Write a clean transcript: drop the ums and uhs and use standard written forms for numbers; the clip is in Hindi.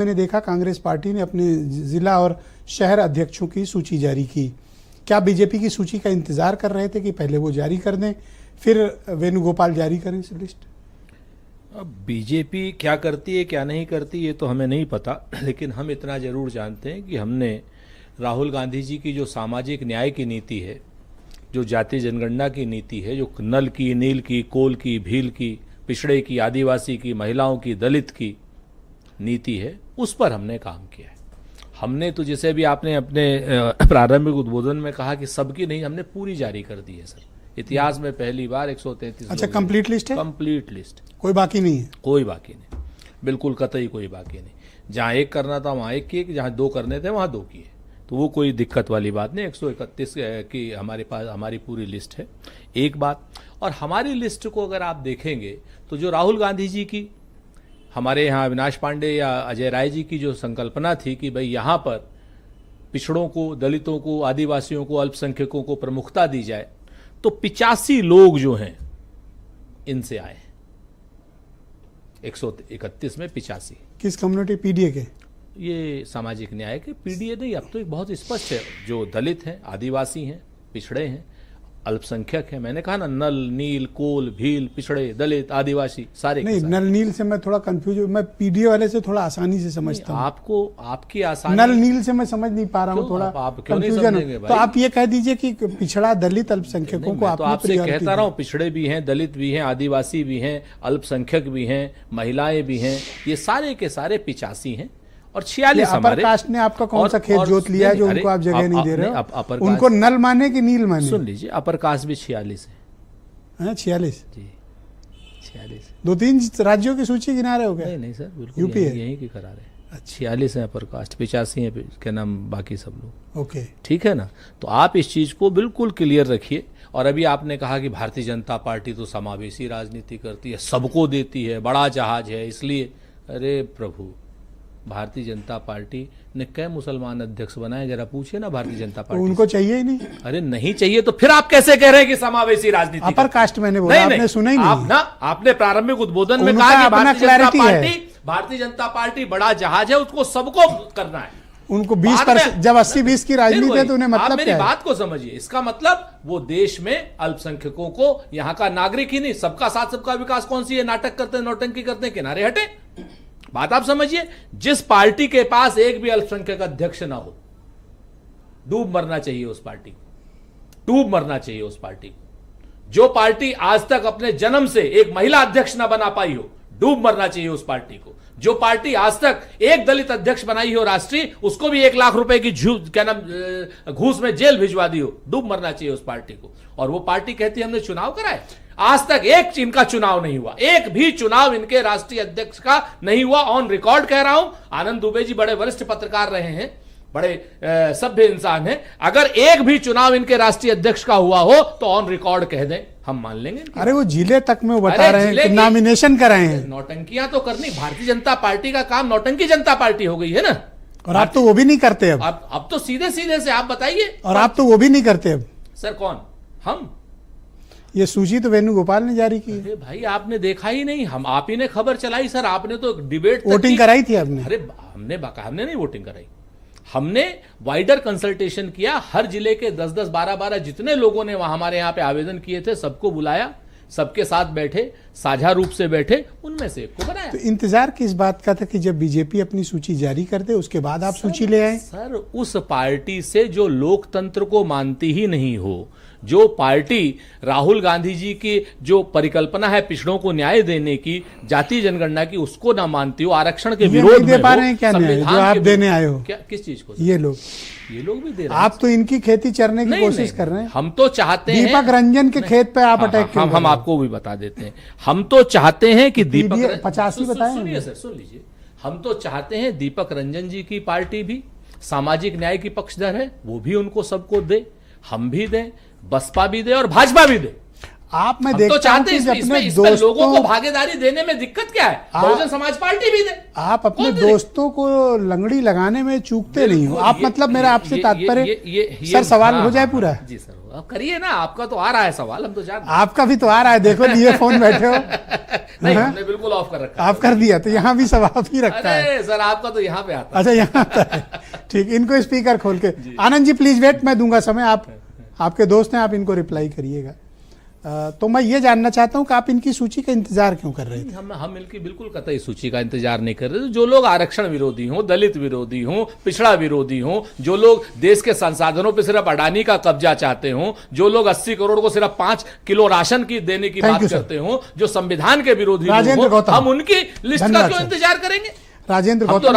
मैंने देखा कांग्रेस पार्टी ने अपने जिला और शहर अध्यक्षों की सूची जारी की। क्या बीजेपी की सूची का इंतजार कर रहे थे कि पहले वो जारी कर दें फिर वेणुगोपाल जारी करें इस लिस्ट? अब बीजेपी क्या करती है क्या नहीं करती ये तो हमें नहीं पता, लेकिन हम इतना जरूर जानते हैं कि हमने राहुल गांधी जी की जो सामाजिक न्याय की नीति है, जो जातीय जनगणना की नीति है, जो नल की, नील की, कोल की, भील की, पिछड़े की, आदिवासी की, महिलाओं की, दलित की नीति है, उस पर हमने काम किया है। हमने तो जैसे भी आपने अपने प्रारंभिक उद्बोधन में कहा कि सबकी नहीं, हमने पूरी जारी कर दी है सर। इतिहास में पहली बार 133। अच्छा, कंप्लीट लिस्ट है? कंप्लीट लिस्ट, कोई बाकी नहीं है? कोई बाकी नहीं, बिल्कुल कतई कोई बाकी नहीं। जहाँ एक करना था वहाँ एक किए, जहाँ दो करने थे वहाँ दो किए, तो वो कोई दिक्कत वाली बात नहीं। 131 की हमारे पास हमारी पूरी लिस्ट है। एक बात, और हमारी लिस्ट को अगर आप देखेंगे तो जो राहुल गांधी जी की, हमारे यहाँ अविनाश पांडे या अजय राय जी की जो संकल्पना थी कि भाई यहाँ पर पिछड़ों को, दलितों को, आदिवासियों को, अल्पसंख्यकों को प्रमुखता दी जाए, तो 85 लोग जो हैं इनसे आए हैं। 131 में 85। किस कम्युनिटी? पीडीए के? ये सामाजिक न्याय के पीडीए नहीं, अब तो एक बहुत स्पष्ट है, जो दलित हैं, आदिवासी हैं, पिछड़े हैं, अल्पसंख्यक है। मैंने कहा ना, नल, नील, कोल, भील, पिछड़े, दलित, आदिवासी, सारे नहीं, नल नील से मैं थोड़ा कंफ्यूज हूँ। मैं पीडीए वाले से थोड़ा आसानी से समझता हूँ। आपको आपकी आसानी, नल नील से मैं समझ नहीं पा रहा हूँ, थोड़ा आप क्यों नहीं कंफ्यूजन। समझेंगे भाई? तो आप ये कह दीजिए कि पिछड़ा, दलित, अल्पसंख्यकों को तो आपसे कहता रहा हूँ, पिछड़े भी हैं, दलित भी हैं, आदिवासी भी हैं, अल्पसंख्यक भी हैं, महिलाएं भी हैं, ये सारे के सारे 85 हैं। और 46 अपर कास्ट ने आपका कौन सा खेत जोत लिया है जो उनको आप जगह नहीं दे रहे हो? उनको नल माने कि नील माने? सुन लीजिए, अपर कास्ट भी 46 है। 46 जी, 46। 2-3 राज्यों की सूची गिना रहे हो क्या? नहीं सर, बिल्कुल यूपी है? यहीं की करा रहे। 46 है अपर कास्ट, 85 है क्या नाम बाकी सब लोग। ओके, ठीक है ना? तो आप इस चीज को बिल्कुल क्लियर रखिए। और अभी आपने कहा कि भारतीय जनता पार्टी तो समावेशी राजनीति करती है, सबको देती है, बड़ा जहाज है इसलिए। अरे प्रभु, भारतीय जनता पार्टी ने कई मुसलमान अध्यक्ष बनाए? जरा पूछिए ना भारतीय जनता पार्टी। उनको चाहिए ही नहीं? अरे नहीं चाहिए तो फिर आप कैसे कह रहे हैं कि समावेशी राजनीति? अपर कास्ट मैंने बोला, आपने सुना ही नहीं। आपने प्रारंभिक उद्बोधन में कहा कि भारतीय जनता पार्टी बड़ा जहाज है, उसको सबको करना है। उनको 20%, जब 80-20 की राजनीति है तो उन्हें मतलब क्या है? मेरी बात को समझिए। इसका मतलब वो देश में अल्पसंख्यकों को, यहाँ का नागरिक ही नहीं, सबका साथ सबका विकास कौन सी है, नाटक करते हैं, नौटंकी करते हैं, किनारे हटे। बात आप समझिए। जिस पार्टी के पास एक भी अल्पसंख्यक अध्यक्ष ना हो, डूब मरना चाहिए उस पार्टी को, डूब मरना चाहिए उस पार्टी को। जो पार्टी आज तक अपने जन्म से एक महिला अध्यक्ष ना बना पाई हो, डूब मरना चाहिए उस पार्टी को। जो पार्टी आज तक एक दलित अध्यक्ष बनाई हो राष्ट्रीय, उसको भी 1 लाख रुपए की घूस में जेल भिजवा दी हो, डूब मरना चाहिए उस पार्टी को। और वो पार्टी कहती है हमने चुनाव कराए। आज तक एक इनका चुनाव नहीं हुआ, एक भी चुनाव इनके राष्ट्रीय अध्यक्ष का नहीं हुआ। ऑन रिकॉर्ड कह रहा हूं, आनंद दुबे जी बड़े वरिष्ठ पत्रकार रहे हैं, बड़े सभ्य इंसान हैं। अगर एक भी चुनाव इनके राष्ट्रीय अध्यक्ष का हुआ हो तो ऑन रिकॉर्ड कह दें, हम मान लेंगे। अरे वो जिले तक में बता रहे हैं कि नॉमिनेशन कराए हैं। नौटंकियां तो करनी, भारतीय जनता पार्टी का काम नौटंकी जनता पार्टी हो गई है ना। और आप तो वो भी नहीं करते अब तो सीधे सीधे से आप बताइए। और आप तो वो भी नहीं करते अब। सर कौन? हम? ये सूची तो वेणुगोपाल ने जारी की। अरे भाई, आपने देखा ही नहीं, हम आप ही ने खबर चलाई सर। आपने तो डिबेट वोटिंग कराई थी आपने? अरे हमने नहीं वोटिंग कराई, हमने वाइडर कंसल्टेशन किया। हर जिले के 10-10, 12-12 जितने लोगों ने वहां हमारे यहाँ पे आवेदन किए थे, सबको बुलाया, सबके साथ बैठे, साझा रूप से बैठे, उनमें से एक को बनाया। तो इंतजार किस बात का था कि जब बीजेपी अपनी सूची जारी कर दे उसके बाद आप सूची ले आए? सर, उस पार्टी से जो लोकतंत्र को मानती ही नहीं हो, जो पार्टी राहुल गांधी जी की जो परिकल्पना है पिछड़ों को न्याय देने की, जातीय जनगणना की, उसको ना मानती हो, आरक्षण के विरोध में दे पा रहे हैं क्या न्याय जो आप देने आए हो? क्या, किस चीज को? ये लोग भी दे रहे हैं। आप तो इनकी खेती चरने की कोशिश कर रहे हैं। हम तो चाहते हैं दीपक रंजन के खेत पे आप अटैक क्यों? हम आपको भी बता देते हैं। हम तो चाहते हैं कि दीपक 85 बताएं। सुनिए सर, सुन लीजिए। हम तो चाहते हैं दीपक रंजन जी की पार्टी भी सामाजिक न्याय की पक्षधर है, वो भी उनको सबको दे, हम भी दें, बसपा भी दे और भाजपा भी दे। आप मैं देखता तो चाहते हैं इसमें लोगों को भागीदारी देने में दिक्कत क्या है? बहुजन समाज पार्टी भी दे। आप अपने दोस्तों को लंगड़ी लगाने में चूकते नहीं हो आप। मतलब मेरा आपसे तात्पर्य, सर सवाल हो जाए पूरा? जी सर। अब करिए ना, आपका तो आ रहा है सवाल, हम तो जान आपका भी तो आ रहा है, देखो लिए फोन बैठे हो। नहीं, हमने बिल्कुल ऑफ कर रखा है। आप कर दिया तो यहाँ भी सब आप ही रखता है। अरे सर, आपका तो यहाँ पे आता है। अच्छा, यहाँ आता है, ठीक। इनको स्पीकर खोल के, आनंद जी प्लीज वेट, मैं दूंगा समय, आप आपके दोस्त हैं, आप इनको रिप्लाई करिएगा। तो मैं ये जानना चाहता हूँ कि आप इनकी सूची का इंतजार क्यों कर रहे थे? हम इनकी बिल्कुल कतई सूची का इंतजार नहीं कर रहे। जो लोग आरक्षण विरोधी हों, दलित विरोधी हों, पिछड़ा विरोधी हों, जो लोग देश के संसाधनों पर सिर्फ अडानी का कब्जा चाहते हों, जो लोग 80 करोड़ को सिर्फ 5 किलो राशन की देने की बात करते हों, जो संविधान के विरोधी हों, हम उनकी लिस्ट का क्यों इंतजार करेंगे? राजेंद्र गौतम।